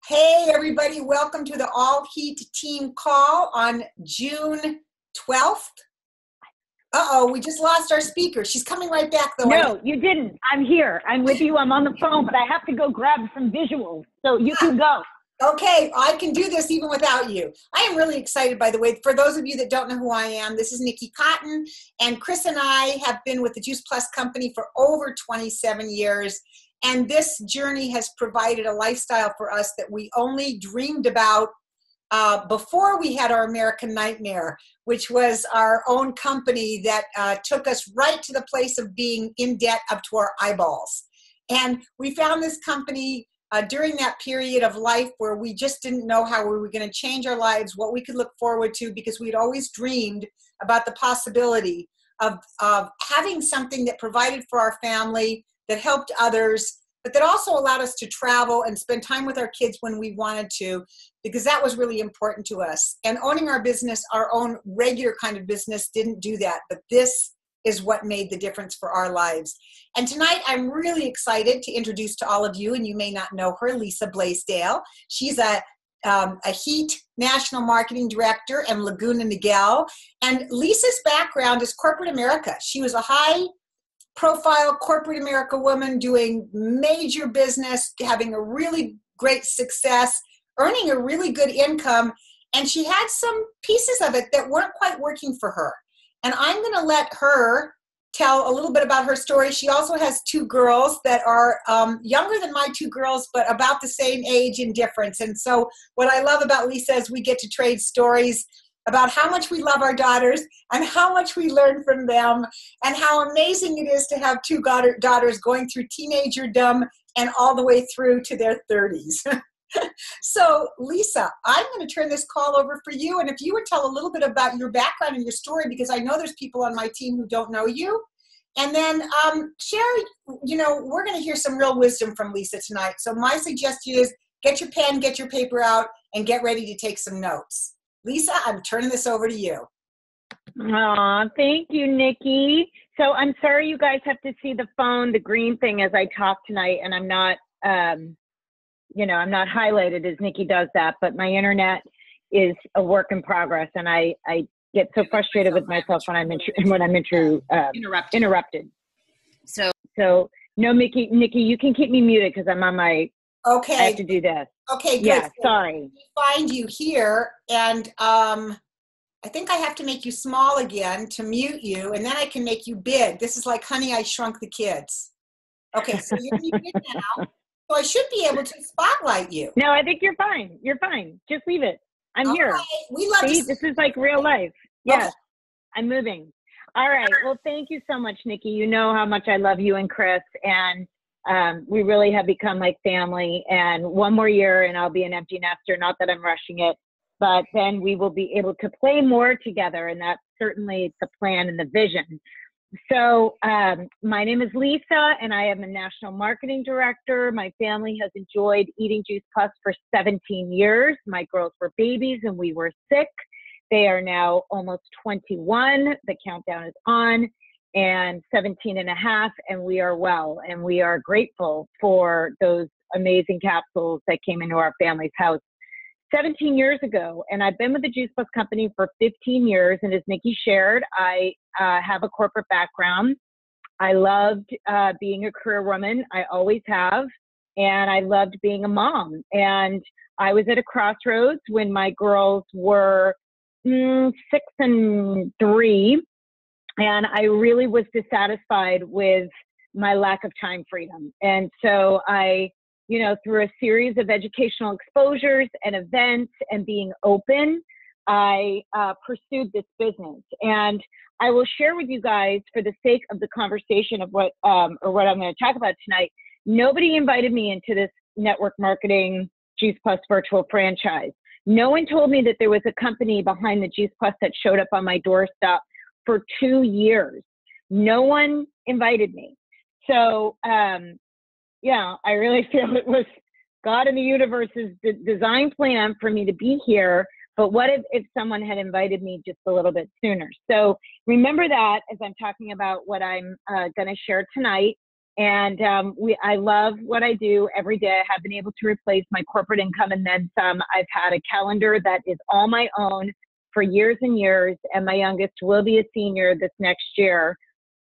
Hey, everybody, welcome to the All Heat team call on June 12th. Uh-oh, we just lost our speaker. She's coming right back, though. No, you didn't. I'm here. I'm with you. I'm on the phone, but I have to go grab some visuals. So you can go. Okay, I can do this even without you. I am really excited, by the way. For those of you that don't know who I am, this is Nikki Cotton, and Chris and I have been with the Juice Plus company for over 27 years. And this journey has provided a lifestyle for us that we only dreamed about before we had our American Nightmare, which was our own company that took us right to the place of being in debt up to our eyeballs. And we found this company during that period of life where we just didn't know how we were going to change our lives, what we could look forward to, because we'd always dreamed about the possibility of having something that provided for our family, that helped others, but that also allowed us to travel and spend time with our kids when we wanted to, because that was really important to us. And owning our business, our own regular kind of business, didn't do that, but this is what made the difference for our lives. And tonight, I'm really excited to introduce to all of you, and you may not know her, Lisa Blaisdell. She's a HEAT National Marketing Director and Laguna Niguel. And Lisa's background is corporate America. She was a high-profile corporate America woman doing major business, having a really great success, earning a really good income, and she had some pieces of it that weren't quite working for her. And I'm going to let her tell a little bit about her story. She also has two girls that are younger than my two girls, but about the same age in difference. And so what I love about Lisa is we get to trade stories about how much we love our daughters and how much we learn from them and how amazing it is to have two daughters going through teenagerdom and all the way through to their 30s. So, Lisa, I'm going to turn this call over for you. And if you would tell a little bit about your background and your story, because I know there's people on my team who don't know you. And then share, we're going to hear some real wisdom from Lisa tonight. So my suggestion is get your pen, get your paper out, and get ready to take some notes. Lisa, I'm turning this over to you. Aw, thank you, Nikki. So I'm sorry you guys have to see the phone, the green thing as I talk tonight, and I'm not, I'm not highlighted as Nikki does that, but my internet is a work in progress, and I get so frustrated with myself when I'm interrupted. So no, Nikki, you can keep me muted because I'm on my. Okay. I have to do this. Okay, good. Yeah, so sorry. Find you here, and I think I have to make you small again to mute you, and then I can make you big. This is like Honey, I Shrunk the Kids. Okay, so you're muted now, so I should be able to spotlight you. No, I think you're fine. You're fine. Just leave it. I'm here. Right. We love See, this is like real life. Yes, okay. I'm moving. All right. Well, thank you so much, Nikki. You know how much I love you and Chris, and we really have become like family. And one more year and I'll be an empty nester. Not that I'm rushing it, but then we will be able to play more together. And that's certainly the plan and the vision. So my name is Lisa, and I am a national marketing director. My family has enjoyed eating Juice Plus for 17 years. My girls were babies and we were sick. They are now almost 21. The countdown is on. And 17 and a half, and we are well, and we are grateful for those amazing capsules that came into our family's house 17 years ago. And I've been with the Juice Plus company for 15 years, and as Nikki shared, I have a corporate background. I loved being a career woman. I always have, and I loved being a mom. And I was at a crossroads when my girls were 6 and 3. And I really was dissatisfied with my lack of time freedom. And so I, through a series of educational exposures and events and being open, I pursued this business. And I will share with you guys, for the sake of the conversation of what I'm going to talk about tonight, nobody invited me into this network marketing Juice Plus virtual franchise. No one told me that there was a company behind the Juice Plus that showed up on my doorstep for 2 years. No one invited me. So, I really feel it was God and the universe's design plan for me to be here. But what if someone had invited me just a little bit sooner? So remember that as I'm talking about what I'm going to share tonight. And I love what I do every day. I have been able to replace my corporate income and then some. I've had a calendar that is all my own for years and years, and my youngest will be a senior this next year.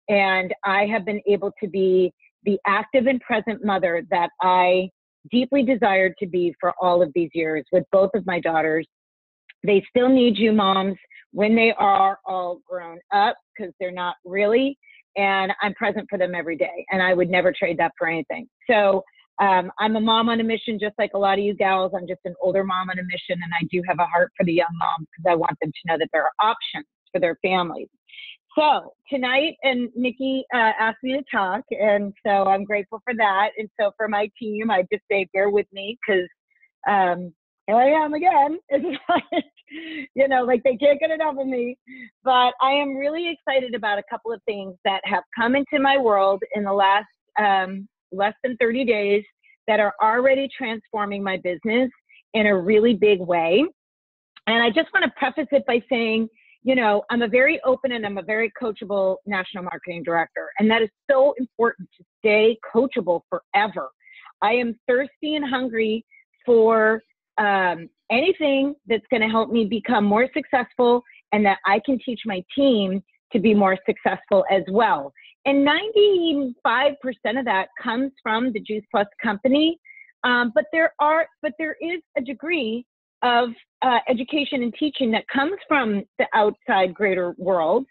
And I have been able to be the active and present mother that I deeply desired to be for all of these years with both of my daughters. They still need you, moms, when they are all grown up, because they're not really. And I'm present for them every day. And I would never trade that for anything. So I'm a mom on a mission, just like a lot of you gals. I'm just an older mom on a mission. And I do have a heart for the young moms because I want them to know that there are options for their families. So tonight, and Nikki asked me to talk, and so I'm grateful for that. And so for my team, I just say, bear with me, because here I am again. It's like, you know, like they can't get enough of me. But I am really excited about a couple of things that have come into my world in the last less than 30 days that are already transforming my business in a really big way. And I just want to preface it by saying, you know, I'm a very open and I'm a very coachable national marketing director. And that is so important to stay coachable forever. I am thirsty and hungry for anything that's going to help me become more successful and that I can teach my team to be more successful as well. And 95% of that comes from the Juice Plus company. But there is a degree of education and teaching that comes from the outside greater world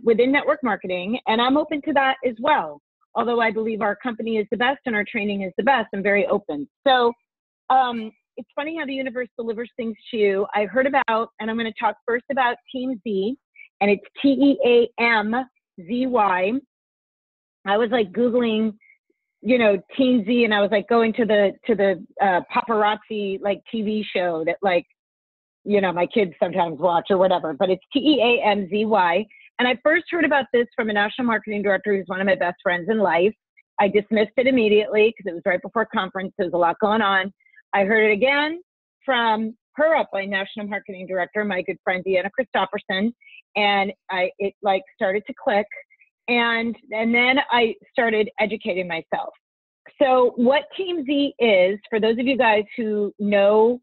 within network marketing. And I'm open to that as well. Although I believe our company is the best and our training is the best, I'm very open. So it's funny how the universe delivers things to you. I heard about, and I'm going to talk first about Teamzy, and it's Teamzy. I was like Googling, you know, Teamzy, and I was like going to the paparazzi like TV show that, like, you know, my kids sometimes watch or whatever, but it's Teamzy. And I first heard about this from a national marketing director who's one of my best friends in life. I dismissed it immediately because it was right before conference. There was a lot going on. I heard it again from her upline national marketing director, my good friend Deanna Christopherson, and it like started to click. And then I started educating myself. So what Teamzy is, for those of you guys who know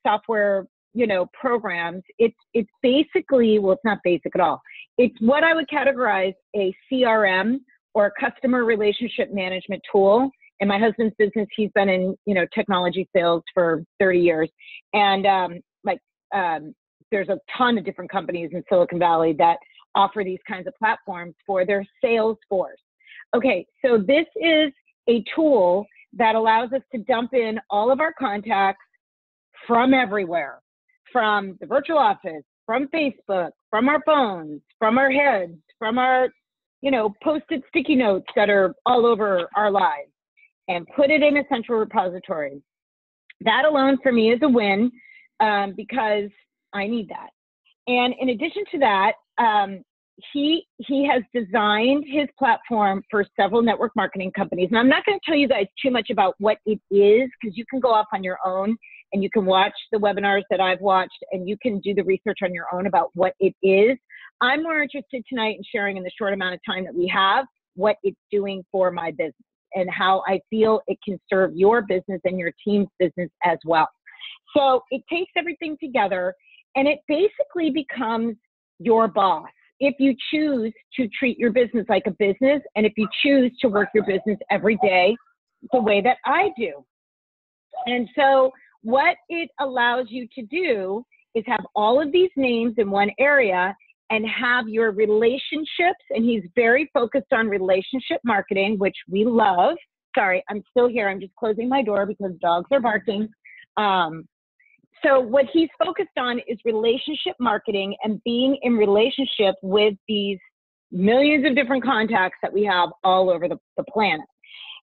software, you know, programs, it's basically, well, it's not basic at all. It's what I would categorize a CRM or a customer relationship management tool. In my husband's business, he's been in, you know, technology sales for 30 years. And there's a ton of different companies in Silicon Valley that offer these kinds of platforms for their sales force. Okay, so this is a tool that allows us to dump in all of our contacts from everywhere, from the virtual office, from Facebook, from our phones, from our heads, from our, you know, posted sticky notes that are all over our lives, and put it in a central repository. That alone for me is a win because I need that. And in addition to that, he has designed his platform for several network marketing companies. And I'm not going to tell you guys too much about what it is, because you can go off on your own and you can watch the webinars that I've watched and you can do the research on your own about what it is. I'm more interested tonight in sharing in the short amount of time that we have what it's doing for my business and how I feel it can serve your business and your team's business as well. So it takes everything together and it basically becomes your boss if you choose to treat your business like a business and if you choose to work your business every day the way that I do. And so what it allows you to do is have all of these names in one area and have your relationships, and he's very focused on relationship marketing, which we love. Sorry, I'm still here. I'm just closing my door because dogs are barking. So what he's focused on is relationship marketing and being in relationship with these millions of different contacts that we have all over the planet.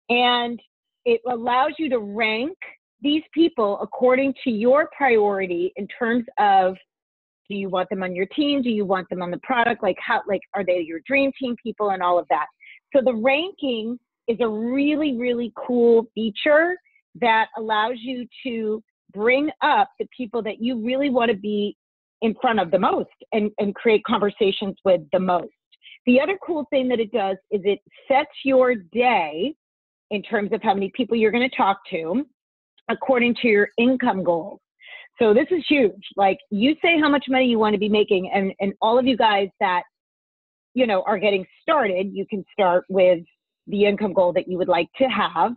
And it allows you to rank these people according to your priority in terms of, do you want them on your team? Do you want them on the product? Like how, like, are they your dream team people and all of that? So the ranking is a really, really cool feature that allows you to bring up the people that you really want to be in front of the most and create conversations with the most. The other cool thing that it does is it sets your day in terms of how many people you're going to talk to according to your income goals. So this is huge. Like, you say how much money you want to be making, and all of you guys that, you know, are getting started, you can start with the income goal that you would like to have.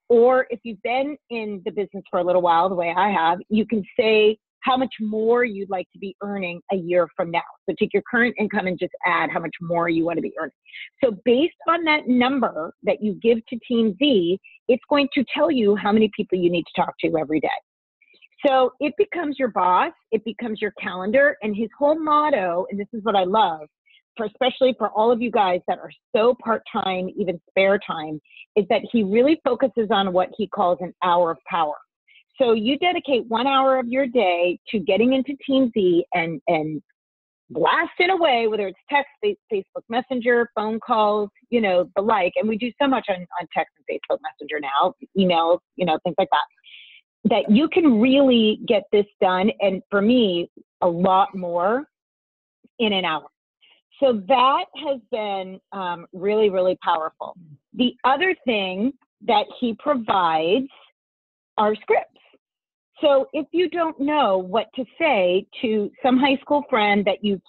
Or if you've been in the business for a little while, the way I have, you can say how much more you'd like to be earning a year from now. So take your current income and just add how much more you want to be earning. So based on that number that you give to Teamzy, it's going to tell you how many people you need to talk to every day. So it becomes your boss, it becomes your calendar, and his whole motto, and this is what I love, especially for all of you guys that are so part-time, even spare time, is that he really focuses on what he calls an hour of power. So you dedicate 1 hour of your day to getting into Teamzy and blasting away, whether it's text, Facebook Messenger, phone calls, you know, the like. And we do so much on text and Facebook Messenger now, emails, you know, things like that you can really get this done. And for me, a lot more in an hour. So that has been really, really powerful. The other thing that he provides are scripts. So if you don't know what to say to some high school friend that you've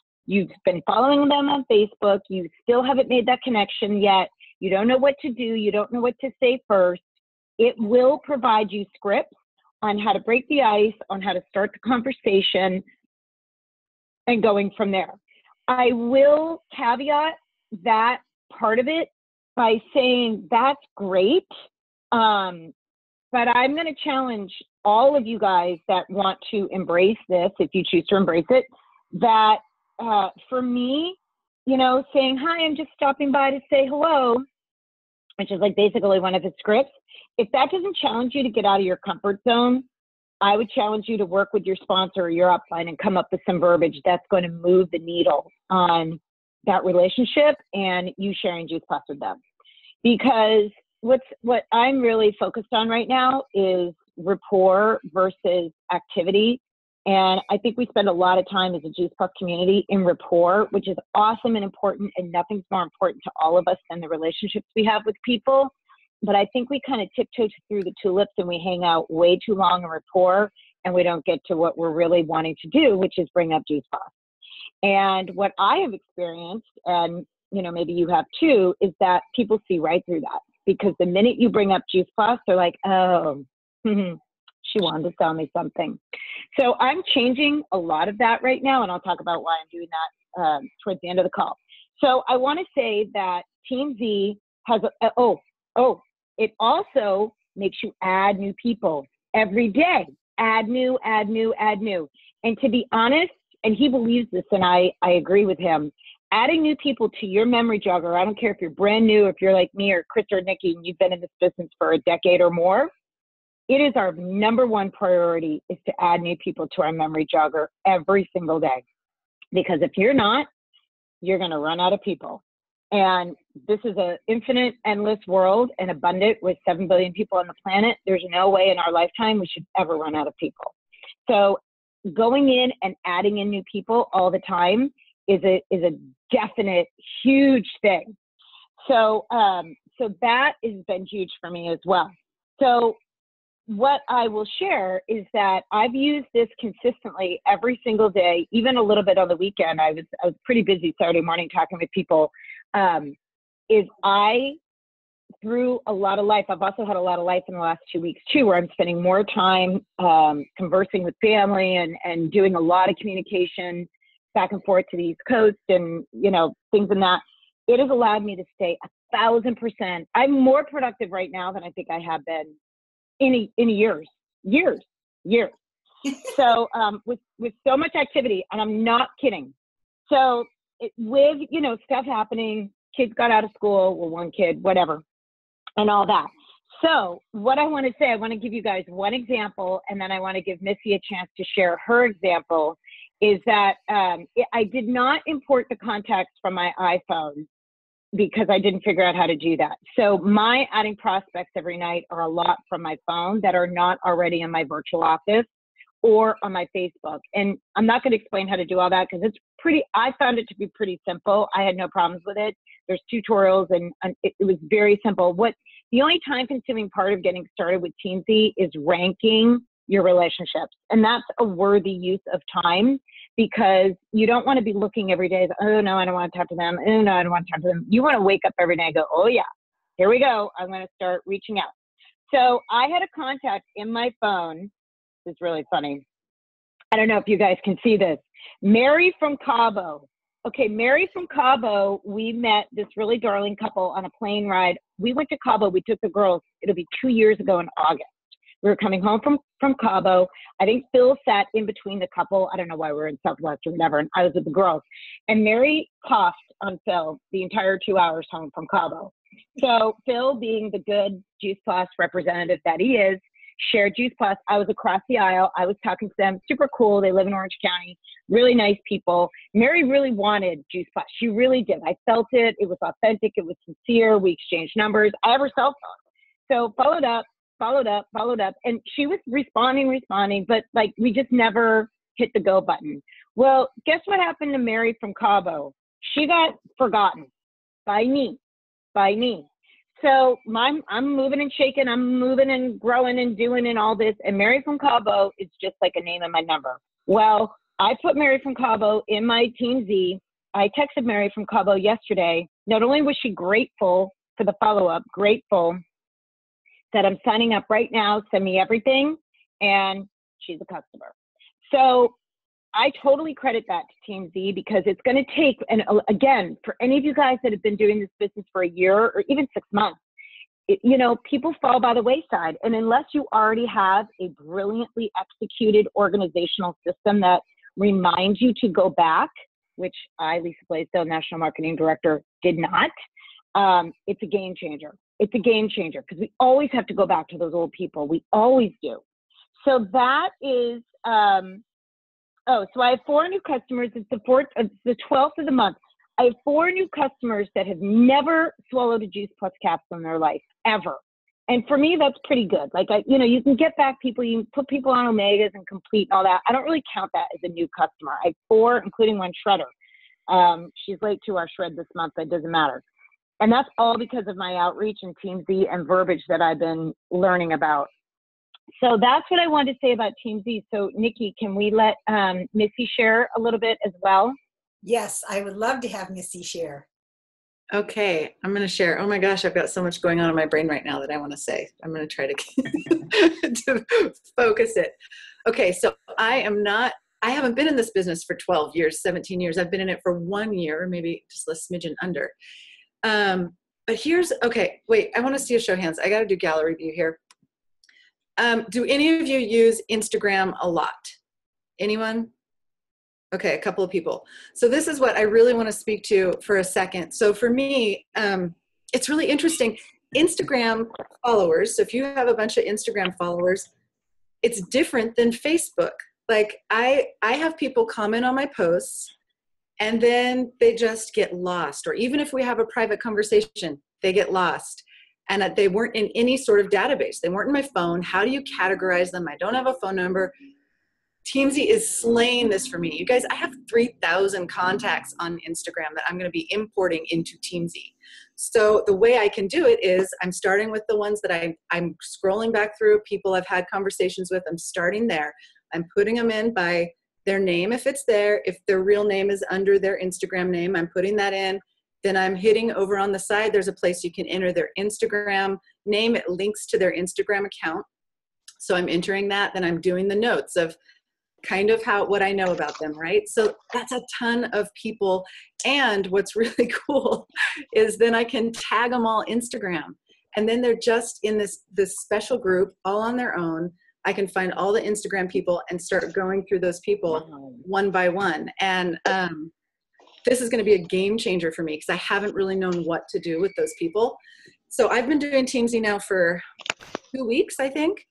been following them on Facebook, you still haven't made that connection yet, you don't know what to do, you don't know what to say first, it will provide you scripts on how to break the ice, on how to start the conversation, and going from there. I will caveat that part of it by saying that's great, but I'm going to challenge all of you guys that want to embrace this, if you choose to embrace it, that for me, you know, saying, hi, I'm just stopping by to say hello, which is like basically one of his scripts, if that doesn't challenge you to get out of your comfort zone, I would challenge you to work with your sponsor or your upline and come up with some verbiage that's going to move the needle on that relationship and you sharing Juice Plus with them. Because what I'm really focused on right now is rapport versus activity. And I think we spend a lot of time as a Juice Plus community in rapport, which is awesome and important, and nothing's more important to all of us than the relationships we have with people. But I think we kind of tiptoe through the tulips and we hang out way too long in rapport and we don't get to what we're really wanting to do, which is bring up Juice Plus. And what I have experienced, and you know, maybe you have too, is that people see right through that. Because the minute you bring up Juice Plus, they're like, oh, she wanted to sell me something. So I'm changing a lot of that right now, and I'll talk about why I'm doing that towards the end of the call. So I want to say that Teamzy has it also makes you add new people every day. Add new. And to be honest, and he believes this, and I agree with him, adding new people to your memory jogger, I don't care if you're brand new, if you're like me or Chris or Nikki, and you've been in this business for a decade or more, it is our number one priority is to add new people to our memory jogger every single day. Because if you're not, you're going to run out of people. And this is an infinite, endless world and abundant with 7 billion people on the planet. There's no way in our lifetime we should ever run out of people. So going in and adding in new people all the time is a definite huge thing. So that has been huge for me as well. So what I will share is that I've used this consistently every single day, even a little bit on the weekend. I was pretty busy Saturday morning talking with people. Through a lot of life, I've also had a lot of life in the last 2 weeks too, where I'm spending more time conversing with family and doing a lot of communication back and forth to the East Coast and, you know, things in that. It has allowed me to stay 1,000%. I'm more productive right now than I think I have been in years. So with so much activity, and I'm not kidding. So with, you know, stuff happening, kids got out of school, well, one kid, whatever, and all that. So what I want to say, I want to give you guys one example, and then I want to give Missy a chance to share her example, is that I did not import the contacts from my iPhone because I didn't figure out how to do that. So my adding prospects every night are a lot from my phone that are not already in my virtual office, or on my Facebook. And I'm not going to explain how to do all that because I found it to be pretty simple. I had no problems with it. There's tutorials and it was very simple. The only time consuming part of getting started with Teamzy is ranking your relationships. And that's a worthy use of time because you don't want to be looking every day, oh no, I don't want to talk to them. Oh no, I don't want to talk to them. You want to wake up every day and go, oh yeah, here we go. I'm going to start reaching out. So I had a contact in my phone. This is really funny. I don't know if you guys can see this. Mary from Cabo. Okay, Mary from Cabo, we met this really darling couple on a plane ride. We went to Cabo. We took the girls. It'll be 2 years ago in August. We were coming home from Cabo. I think Phil sat in between the couple. I don't know why we were in Southwest or whatever. And I was with the girls. And Mary coughed on Phil the entire 2 hours home from Cabo. So Phil, being the good Juice Plus representative that he is, shared Juice Plus. I was across the aisle. I was talking to them. Super cool. They live in Orange County. Really nice people. Mary really wanted Juice Plus. She really did. I felt it. It was authentic. It was sincere. We exchanged numbers. I have her cell phone. So followed up. And she was responding, but like we just never hit the go button. Well, guess what happened to Mary from Cabo? She got forgotten by me. So I'm moving and shaking. I'm moving and growing and doing and all this. And Mary from Cabo is just like a name in my number. Well, I put Mary from Cabo in my Teamzy. I texted Mary from Cabo yesterday. Not only was she grateful for the follow-up, grateful that I'm signing up right now, send me everything, and she's a customer. So I totally credit that to Teamzy because it's going to take, and again, for any of you guys that have been doing this business for a year or even 6 months, people fall by the wayside. And unless you already have a brilliantly executed organizational system that reminds you to go back, which I, Lisa Blaisdell, National Marketing Director, did not, it's a game changer. It's a game changer because we always have to go back to those old people. We always do. So that is, so I have 4 new customers. It's the 12th of the month. I have 4 new customers that have never swallowed a Juice Plus capsule in their life, ever. And for me, that's pretty good. Like, you can get back people, you can put people on Omegas and Complete and all that. I don't really count that as a new customer. I have 4, including one shredder. She's late to our shred this month, but it doesn't matter. And that's all because of my outreach and Teamzy and verbiage that I've been learning about. So that's what I wanted to say about Teamzy. So Nikki, can we let Missy share a little bit as well? Yes, I would love to have Missy share. Okay, I'm going to share. Oh my gosh, I've got so much going on in my brain right now that I want to say. I'm going to try to focus it. Okay, so I haven't been in this business for 12 years, 17 years. I've been in it for 1 year, maybe just a smidgen under. But okay, wait, I want to see a show of hands. I got to do gallery view here. Do any of you use Instagram a lot? Anyone? Okay, a couple of people. So this is what I really want to speak to for a second. So for me, it's really interesting. Instagram followers, so if you have a bunch of Instagram followers, it's different than Facebook. Like I have people comment on my posts and then they just get lost. Or even if we have a private conversation, they get lost. And they weren't in any sort of database. They weren't in my phone. How do you categorize them? I don't have a phone number. Teamzy is slaying this for me. You guys, I have 3,000 contacts on Instagram that I'm going to be importing into Teamzy. So the way I can do it is I'm starting with the ones that I'm scrolling back through, people I've had conversations with. I'm starting there. I'm putting them in by their name if it's there. If their real name is under their Instagram name, I'm putting that in. Then I'm hitting over on the side. There's a place you can enter their Instagram name. It links to their Instagram account. So I'm entering that. Then I'm doing the notes of kind of what I know about them, right? So that's a ton of people. And what's really cool is then I can tag them all Instagram. And then they're just in this special group all on their own. I can find all the Instagram people and start going through those people one by one. And this is going to be a game changer for me because I haven't really known what to do with those people. So I've been doing Teamzy now for 2 weeks, I think.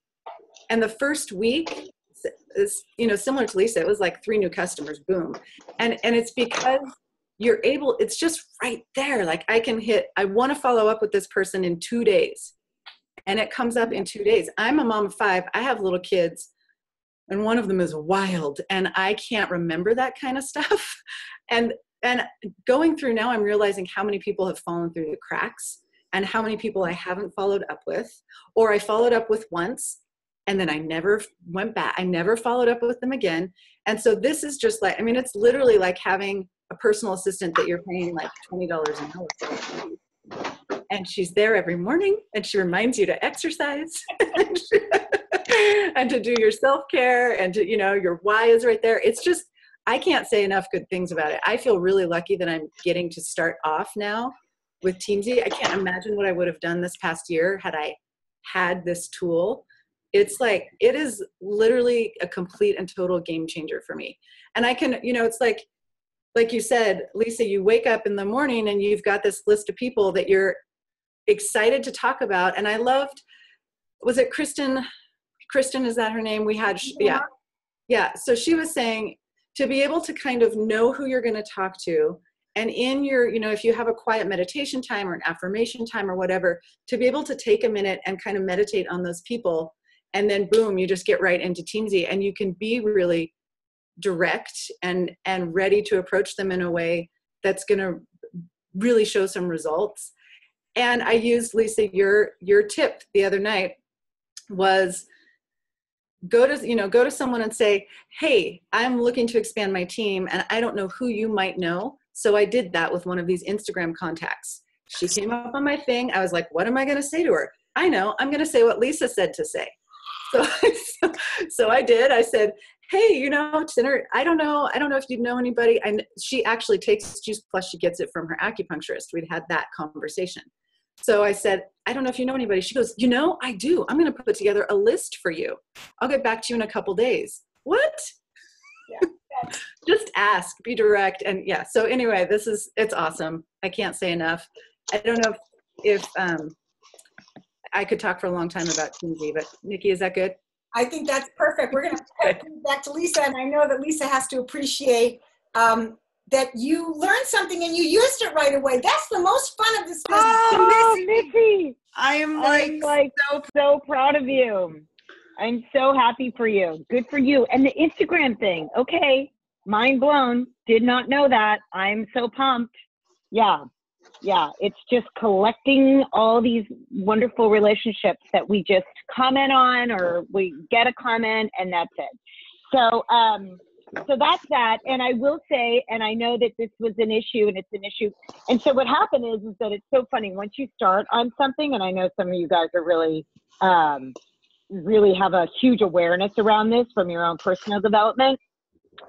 And the first week is, similar to Lisa, it was like 3 new customers, boom. And it's because you're able, it's just right there. Like I want to follow up with this person in 2 days. And it comes up in 2 days. I'm a mom of 5. I have little kids. and one of them is wild, and I can't remember that kind of stuff. And going through now, I'm realizing how many people have fallen through the cracks and how many people I haven't followed up with, or I followed up with once and then I never went back. I never followed up with them again. And so this is just like, I mean, it's literally like having a personal assistant that you're paying like $20 an hour for. And she's there every morning and she reminds you to exercise and to do your self-care and to, you know, your why is right there. It's just, I can't say enough good things about it. I feel really lucky that I'm getting to start off now with Teamzy. I can't imagine what I would have done this past year had I had this tool. It's like, it is literally a complete and total game changer for me. And I can, you know, it's like you said, Lisa, you wake up in the morning and you've got this list of people that you're excited to talk about. And I loved, was it Kristen, is that her name? We had, yeah. So she was saying to be able to kind of know who you're going to talk to, and in your, you know, if you have a quiet meditation time or an affirmation time or whatever, to be able to take a minute and kind of meditate on those people. And then boom, you just get right into Teamzy, and you can be really direct and ready to approach them in a way that's going to really show some results. And I used, Lisa, your tip the other night was go to someone and say, hey, I'm looking to expand my team and I don't know who you might know. So I did that with one of these Instagram contacts. She came up on my thing. I was like, what am I going to say to her? I know, I'm going to say what Lisa said to say. So I did. I said, hey, you know, I don't know if you know anybody. And she actually takes Juice Plus. She gets it from her acupuncturist. We'd had that conversation. So I said, I don't know if you know anybody. She goes, you know, I do. I'm going to put together a list for you. I'll get back to you in a couple days. What? Yeah. Just ask, be direct. And yeah. So anyway, it's awesome. I can't say enough. I don't know if I could talk for a long time about Teamzy, but Nikki, is that good? I think that's perfect. We're going to put it back to Lisa, and I know that Lisa has to appreciate that you learned something and you used it right away. That's the most fun of this business. Oh, Missy! I'm so proud of you. I'm so happy for you. Good for you. And the Instagram thing, okay, mind blown. Did not know that. I'm so pumped. Yeah, it's just collecting all these wonderful relationships that we just comment on, or we get a comment and that's it. So that's that. And I will say, and I know that this was an issue and it's an issue. And so what happened is that it's so funny once you start on something, and I know some of you guys are really have a huge awareness around this from your own personal development.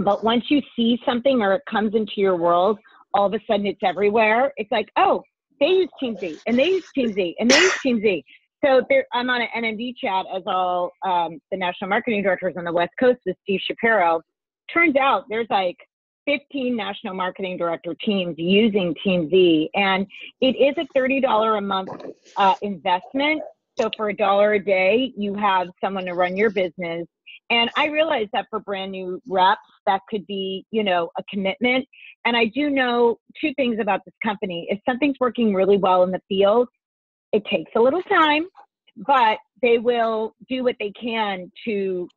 But once you see something or it comes into your world, all of a sudden it's everywhere. It's like, oh, they use Teamzy and they use Teamzy and they use Teamzy. So I'm on an NMD chat as all the national marketing directors on the West Coast with Steve Shapiro. Turns out there's like 15 national marketing director teams using Teamzy, and it is a $30 a month investment. So for $1 a day, you have someone to run your business. And I realize that for brand new reps, that could be, you know, a commitment. And I do know two things about this company. If something's working really well in the field, it takes a little time, but they will do what they can to,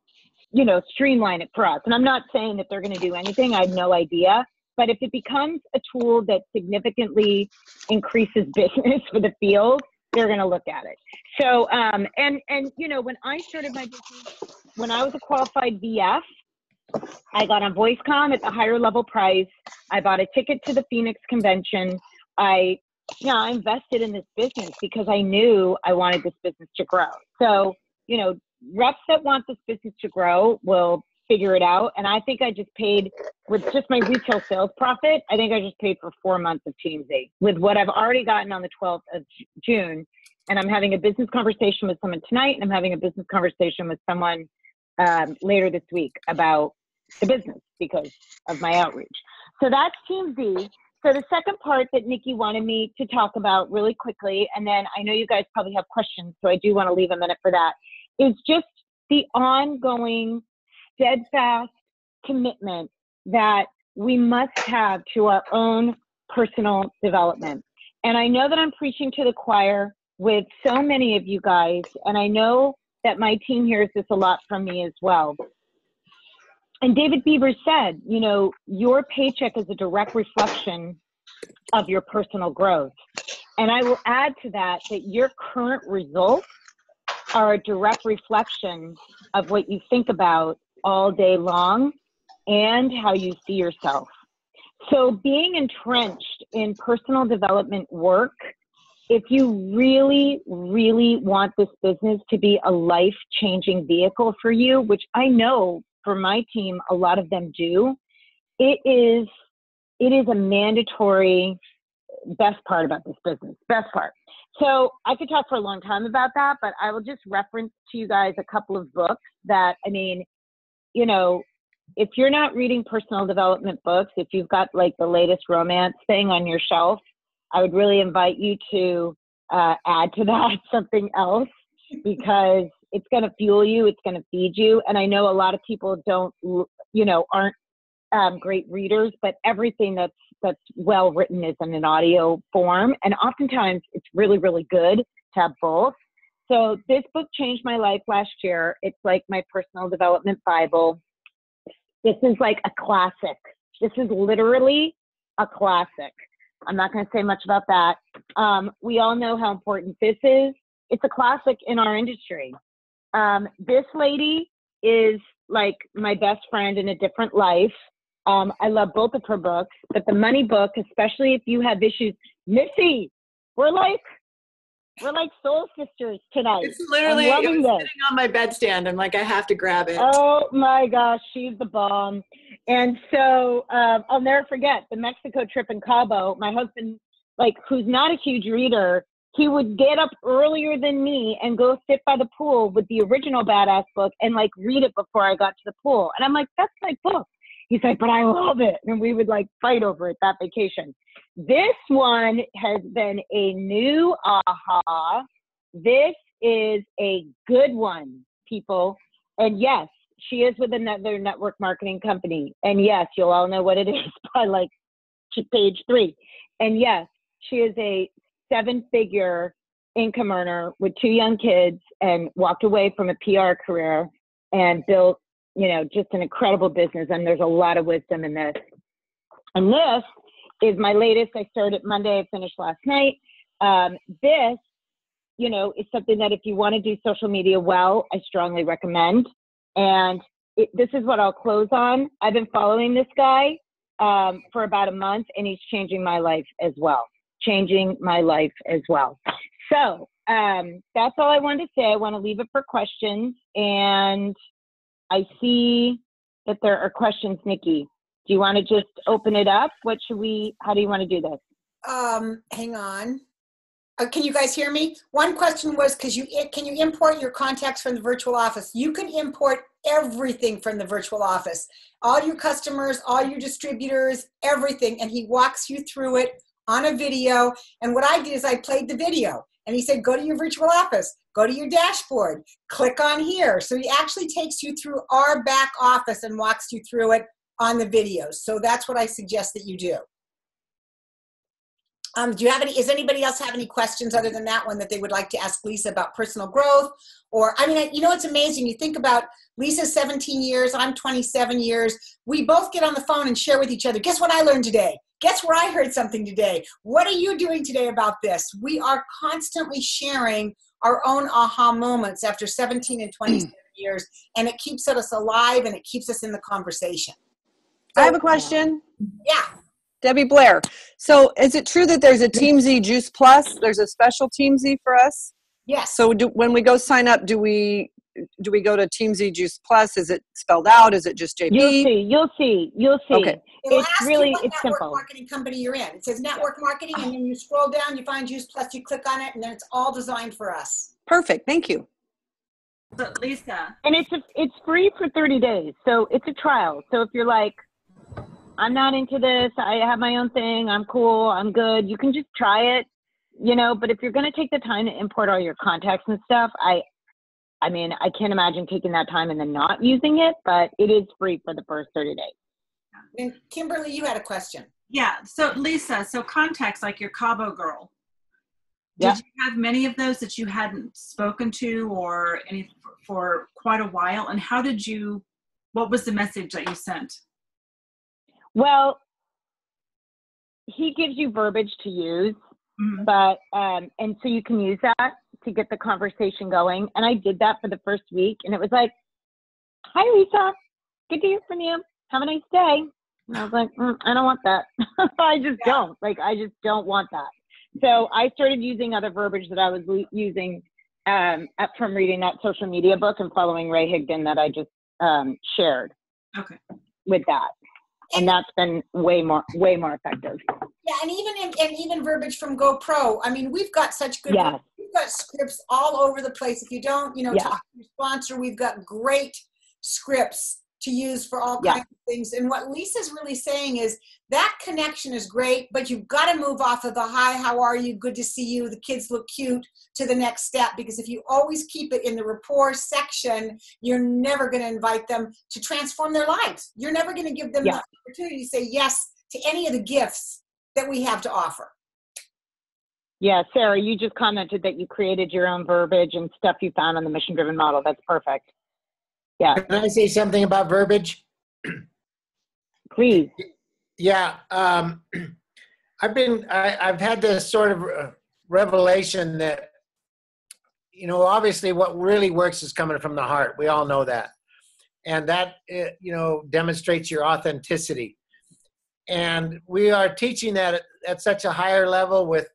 you know, streamline it for us. And I'm not saying that they're going to do anything. I have no idea. But if it becomes a tool that significantly increases business for the field, they're going to look at it. So, and you know, when I started my business, when I was a qualified VF, I got on VoiceCom at the higher level price. I bought a ticket to the Phoenix convention. I invested in this business because I knew I wanted this business to grow. So, you know, reps that want this business to grow will figure it out. And I think I just paid with just my retail sales profit. I think I just paid for 4 months of Teamzy with what I've already gotten on the 12th of June. And I'm having a business conversation with someone tonight, and I'm having a business conversation with someone later this week about the business because of my outreach. So that's Teamzy. So the second part that Nikki wanted me to talk about really quickly, and then I know you guys probably have questions, so I do want to leave a minute for that, is just the ongoing steadfast commitment that we must have to our own personal development. And I know that I'm preaching to the choir with so many of you guys, and I know that my team hears this a lot from me as well. And David Beaver said, you know, your paycheck is a direct reflection of your personal growth. And I will add to that that your current results are a direct reflection of what you think about all day long and how you see yourself. So being entrenched in personal development work, if you really, really want this business to be a life-changing vehicle for you, which I know for my team, a lot of them do, it is a mandatory best part about this business, best part. So I could talk for a long time about that, but I will just reference to you guys a couple of books that, I mean, you know, if you're not reading personal development books, if you've got like the latest romance thing on your shelf, I would really invite you to add to that something else, because it's going to fuel you, it's going to feed you. And I know a lot of people don't, you know, aren't great readers, but everything that's well written is in an audio form. And oftentimes it's really, really good to have both. So this book changed my life last year. It's like my personal development Bible. This is like a classic. This is literally a classic. I'm not going to say much about that. We all know how important this is. It's a classic in our industry. This lady is like my best friend in a different life. I love both of her books, but the money book, especially if you have issues, Missy, we're like soul sisters tonight. It's literally, it was this. sitting on my bedstand. I'm like, I have to grab it. Oh my gosh, she's the bomb. And so I'll never forget the Mexico trip in Cabo. My husband, like, who's not a huge reader, he would get up earlier than me and go sit by the pool with the original Badass book and like read it before I got to the pool. And I'm like, that's my book. He's like, but I love it. And we would like fight over it that vacation. This one has been a new aha. This is a good one, people. And yes, she is with another network marketing company. And yes, you'll all know what it is by like page 3. And yes, she is a 7-figure income earner with 2 young kids and walked away from a PR career and built, you know, just an incredible business. And there's a lot of wisdom in this. And this is my latest. I started Monday. I finished last night. This, you know, is something that if you want to do social media well, I strongly recommend. And this is what I'll close on. I've been following this guy for about a month, and he's changing my life as well. Changing my life as well. So that's all I wanted to say. I want to leave it for questions. And I see that there are questions, Nikki. Do you want to just open it up? How do you want to do this? Hang on. Can you guys hear me? One question was, can you import your contacts from the virtual office? You can import everything from the virtual office. All your customers, all your distributors, everything. And he walks you through it on a video. And what I did is I played the video. And he said, go to your virtual office, go to your dashboard, click on here. So he actually takes you through our back office and walks you through it on the videos. So that's what I suggest that you do. Does anybody else have any questions other than that one that they would like to ask Lisa about personal growth? Or, I mean, you know, it's amazing. You think about Lisa's 17 years, I'm 27 years. We both get on the phone and share with each other. Guess what I learned today? Guess where I heard something today? What are you doing today about this? We are constantly sharing our own aha moments after 17 and 27 years, and it keeps us alive and it keeps us in the conversation. So, I have a question. Yeah. Debbie Blair. So is it true that there's a Teamzy Juice Plus? There's a special Teamzy for us? Yes. So when we go sign up, do we go to Teamzy Juice Plus? Is it spelled out? Is it just JP? You'll see. Okay. It'll ask you what network marketing company you're in. It says network marketing, and then you scroll down, you find Juice Plus, you click on it, and then it's all designed for us. Perfect. Thank you. So Lisa. And it's free for 30 days. So it's a trial. So if you're like, I'm not into this, I have my own thing, I'm cool, I'm good, you can just try it, you know. But if you're going to take the time to import all your contacts and stuff, I mean, I can't imagine taking that time and then not using it, but it is free for the first 30 days. And Kimberly, you had a question. Yeah. So Lisa, contacts like your Cabo girl, did you have many of those that you hadn't spoken to or any for quite a while? And how did you What was the message that you sent? Well, he gives you verbiage to use, but, and so you can use that to get the conversation going. And I did that for the first week, and it was like, hi, Lisa. Good to hear from you. Have a nice day. And I was like, I don't want that. I just don't. Like, I just don't want that. So I started using other verbiage that I was using from reading that social media book and following Ray Higdon that I just shared with that. And that's been way more effective. Yeah, and even verbiage from GoPro. I mean, we've got such good, we've got scripts all over the place. If you don't, talk to your sponsor, we've got great scripts to use for all kinds of things. And what Lisa's really saying is that connection is great, but you've got to move off of the hi, how are you, good to see you, the kids look cute, to the next step. Because if you always keep it in the rapport section, you're never going to invite them to transform their lives. You're never going to give them the opportunity to say yes to any of the gifts that we have to offer. Yeah, Sarah, you just commented that you created your own verbiage and stuff you found on the Mission Driven model. That's perfect. Yeah. Can I say something about verbiage? Please. Yeah. I've had this sort of revelation that, obviously what really works is coming from the heart. We all know that. And that, demonstrates your authenticity. And we are teaching that at such a higher level with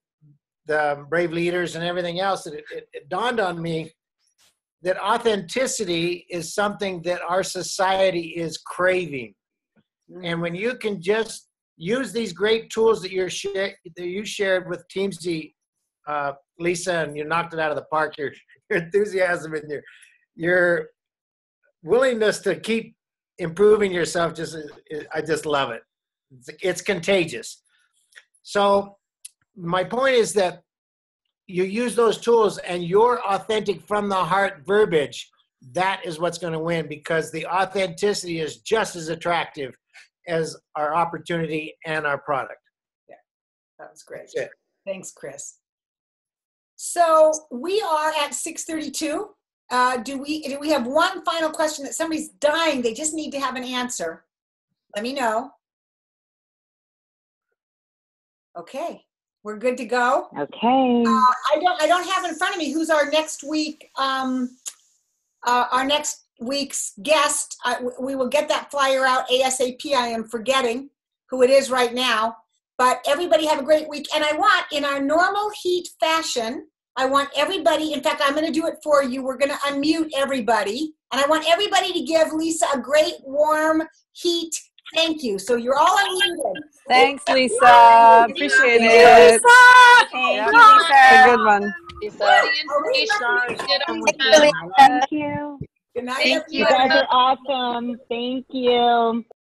the Brave Leaders and everything else that it dawned on me that authenticity is something that our society is craving. And when you can just use these great tools that you shared with Teamzy, Lisa, and you knocked it out of the park, your enthusiasm and your willingness to keep improving yourself, I just love it. It's contagious. So my point is that you use those tools and your authentic from the heart verbiage, that is what's going to win, because the authenticity is just as attractive as our opportunity and our product. Yeah, that was great. Thanks, Chris. So we are at 6:32. Do we have one final question that somebody's dying? They just need to have an answer. Let me know. Okay. We're good to go. Okay. I don't have in front of me who's our next week. Our next week's guest. We will get that flyer out ASAP. I am forgetting who it is right now. But everybody have a great week. And I want, in our normal heat fashion, I want everybody. In fact, I'm going to do it for you. We're going to unmute everybody, and I want everybody to give Lisa a great warm heat thank you. So you're all unmuted. Thanks, Lisa. Appreciate it. Thank you, Lisa. A good one. Thank you. Good night. Thank you. You guys are awesome. Thank you.